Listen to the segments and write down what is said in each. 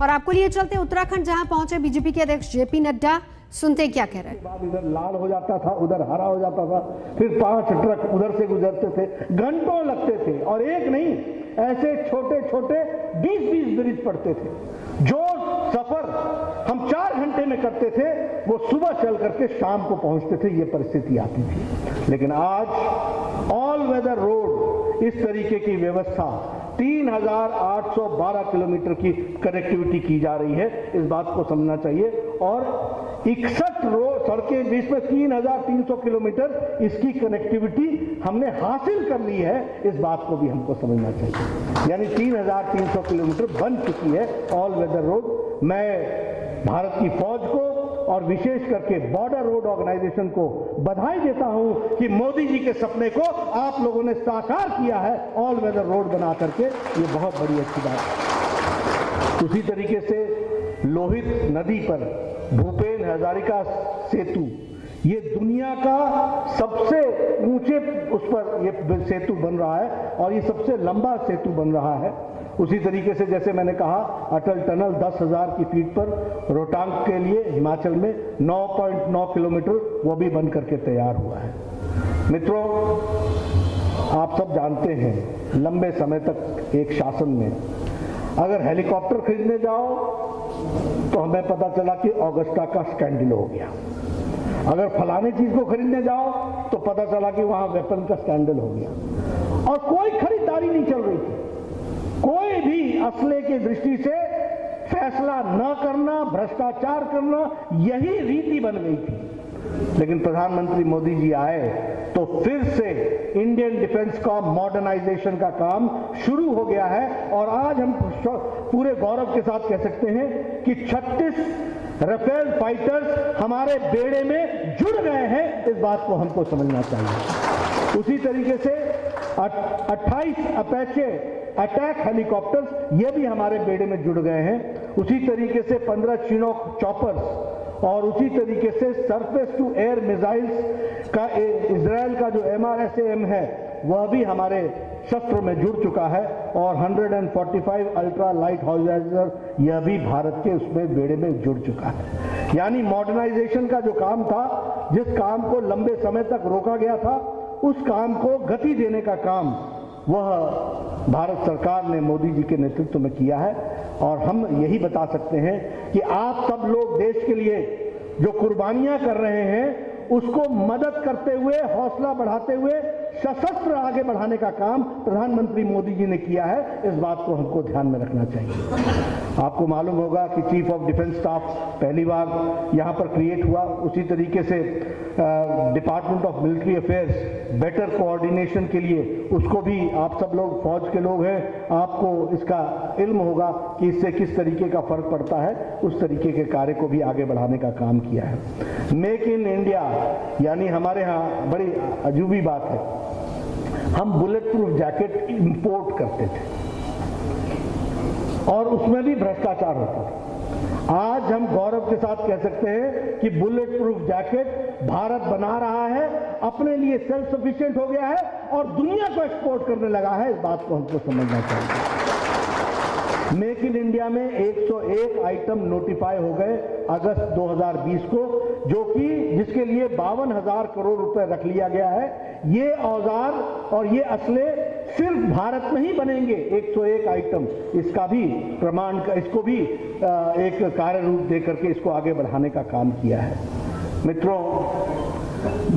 और आपको लिए चलते उत्तराखंड जहां पहुंचे बीजेपी के अध्यक्ष जेपी नड्डा, सुनते क्या कह रहे हैं। इधर लाल हो जाता था, उधर हरा हो जाता था, फिर 5 ट्रक उधर से गुजरते थे, घंटों लगते थे और एक नहीं ऐसे छोटे छोटे 20-20 ब्रिज पड़ते थे। जो सफर हम 4 घंटे में करते थे वो सुबह चल करके शाम को पहुंचते थे, ये परिस्थिति आती थी। लेकिन आज ऑल वेदर रोड, इस तरीके की व्यवस्था 3812 किलोमीटर की कनेक्टिविटी की जा रही है, इस बात को समझना चाहिए। और 61 रोड सड़कें जिसमें 3300 किलोमीटर इसकी कनेक्टिविटी हमने हासिल कर ली है, इस बात को भी हमको समझना चाहिए। यानी 3300 किलोमीटर बन चुकी है ऑल वेदर रोड। मैं भारत की फौज को और विशेष करके बॉर्डर रोड ऑर्गेनाइजेशन को बधाई देता हूं कि मोदी जी के सपने को आप लोगों ने साकार किया है ऑल वेदर रोड बना करके, ये बहुत बड़ी अच्छी बात है। उसी तरीके से लोहित नदी पर भूपेन हजारिका सेतु, ये दुनिया का सबसे ऊंचे उस पर ये सेतु बन रहा है और ये सबसे लंबा सेतु बन रहा है। उसी तरीके से जैसे मैंने कहा अटल टनल 10,000 की फीट पर रोहतांग के लिए हिमाचल में 9.9 किलोमीटर वो भी बन करके तैयार हुआ है। मित्रों, आप सब जानते हैं लंबे समय तक एक शासन में अगर हेलीकॉप्टर खरीदने जाओ तो हमें पता चला कि ऑगस्टा का स्कैंडल हो गया, अगर फलाने चीज को खरीदने जाओ तो पता चला कि वहां वेपन का स्कैंडल हो गया और कोई खरीदारी नहीं चल रही थी। कोई भी असले की दृष्टि से फैसला न करना, भ्रष्टाचार करना, यही रीति बन गई थी। लेकिन प्रधानमंत्री मोदी जी आए तो फिर से इंडियन डिफेंस का मॉडर्नाइजेशन का काम शुरू हो गया है और आज हम पूरे गौरव के साथ कह सकते हैं कि 36 राफेल फाइटर्स हमारे बेड़े में जुड़ गए हैं, इस बात को हमको समझना चाहिए। उसी तरीके से 28 अपैचे अटैक हेलीकॉप्टर्स ये भी हमारे बेड़े में जुड़ गए हैं। उसी तरीके से 15 चिनूक चॉपर्स और उसी तरीके से सरफेस टू एयर मिसाइल्स का इजराइल का जो MRSAM है वह भी हमारे शस्त्र में जुड़ चुका है और 145 अल्ट्रा लाइट हाउसर यह भी भारत के उसमें बेड़े में जुड़ चुका है। यानी मॉडर्नाइजेशन का जो काम था, जिस काम को लंबे समय तक रोका गया था, उस काम को गति देने का काम वह भारत सरकार ने मोदी जी के नेतृत्व में किया है। और हम यही बता सकते हैं कि आप सब लोग देश के लिए जो कुर्बानियां कर रहे हैं उसको मदद करते हुए, हौसला बढ़ाते हुए सशस्त्र आगे बढ़ाने का काम प्रधानमंत्री मोदी जी ने किया है, इस बात को हमको ध्यान में रखना चाहिए। आपको मालूम होगा कि चीफ ऑफ डिफेंस स्टाफ पहली बार यहाँ पर क्रिएट हुआ। उसी तरीके से department of military affairs better coordination के लिए उसको भी आप सब लोग फौज के लोग हैं, आपको इसका इल्म होगा कि इससे किस तरीके का फर्क पड़ता है, उस तरीके के कार्य को भी आगे बढ़ाने का काम किया है। मेक इन इंडिया यानी हमारे यहाँ बड़ी अजूबी बात है, हम बुलेट प्रूफ जैकेट इंपोर्ट करते थे और उसमें भी भ्रष्टाचार होता था। आज हम गौरव के साथ कह सकते हैं कि बुलेट प्रूफ जैकेट भारत बना रहा है, अपने लिए सेल्फ सफिशिएंट हो गया है और दुनिया को एक्सपोर्ट करने लगा है, इस बात को हमको समझना चाहिए। मेक इन इंडिया में 101 आइटम नोटिफाई हो गए अगस्त 2020 को, जो कि जिसके लिए 52,000 करोड़ रुपए रख लिया गया है। ये औजार और ये असले सिर्फ भारत में ही बनेंगे, 101 आइटम, इसका भी प्रमाण, इसको भी एक कार्य रूप दे करके इसको आगे बढ़ाने का काम किया है। मित्रों,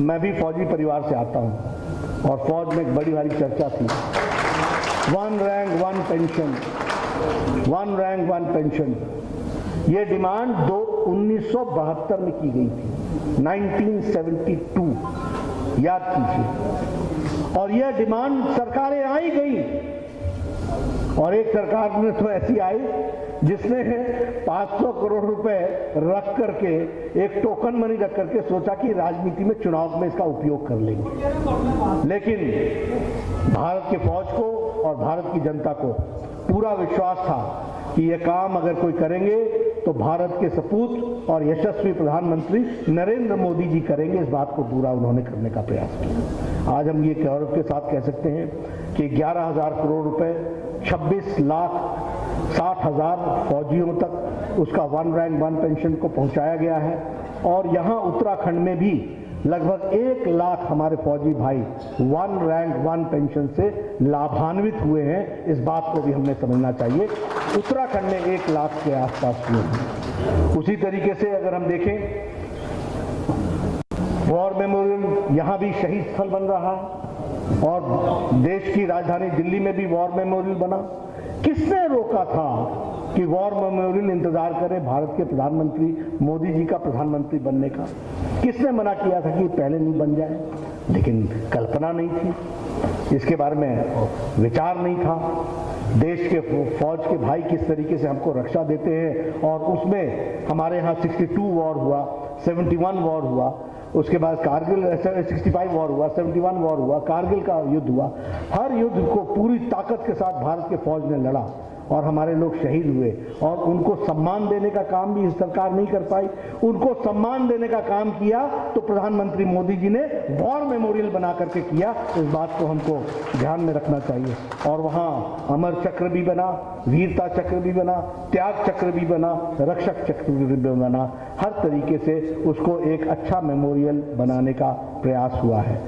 मैं भी फौजी परिवार से आता हूं और फौज में एक बड़ी भारी चर्चा थी, 1 रैंक 1 पेंशन, 1 रैंक 1 पेंशन। ये डिमांड 1972 में की गई थी, 1972, याद कीजिए। और यह डिमांड सरकारें आई गई और एक सरकार ने तो ऐसी आई जिसने 500 करोड़ रुपए रख करके, एक टोकन मनी रख करके सोचा कि राजनीति में, चुनाव में इसका उपयोग कर लेंगे। लेकिन भारत के फौज को और भारत की जनता को पूरा विश्वास था कि यह काम अगर कोई करेंगे तो भारत के सपूत और यशस्वी प्रधानमंत्री नरेंद्र मोदी जी करेंगे, इस बात को पूरा उन्होंने करने का प्रयास किया। आज हम ये गौरव के साथ कह सकते हैं कि 11,000 करोड़ रुपए, 26 लाख 60,000 फौजियों तक उसका 1 रैंक 1 पेंशन को पहुंचाया गया है। और यहाँ उत्तराखंड में भी लगभग 1 लाख हमारे फौजी भाई 1 रैंक 1 पेंशन से लाभान्वित हुए हैं। इस बात को भी हमने समझना चाहिए। उत्तराखंड में 1 लाख के आसपास हुए हैं। उसी तरीके से अगर हम देखें, वॉर मेमोरियल यहाँ भी शहीद स्थल बन रहा है और देश की राजधानी दिल्ली में भी वॉर मेमोरियल बना। किसने रोका था कि वॉर मेमोरियल इंतजार करे भारत के प्रधानमंत्री मोदी जी का प्रधानमंत्री बनने का? किसने मना किया था कि पहले नहीं बन जाए? लेकिन कल्पना नहीं थी, इसके बारे में विचार नहीं था। देश के फौज के भाई किस तरीके से हमको रक्षा देते हैं और उसमें हमारे यहाँ 62 वॉर हुआ, 71 वॉर हुआ, उसके बाद कारगिल 65 वॉर हुआ, 71 वॉर हुआ, कारगिल का युद्ध हुआ। हर युद्ध को पूरी ताकत के साथ भारत के फौज ने लड़ा और हमारे लोग शहीद हुए और उनको सम्मान देने का काम भी इस सरकार नहीं कर पाई। उनको सम्मान देने का काम किया तो प्रधानमंत्री मोदी जी ने वॉर मेमोरियल बना करके किया। इस बात को हमको ध्यान में रखना चाहिए। और वहाँ अमर चक्र भी बना, वीरता चक्र भी बना, त्याग चक्र भी बना, रक्षक चक्र भी बना। हर तरीके से उसको एक अच्छा मेमोरियल बनाने का प्रयास हुआ है।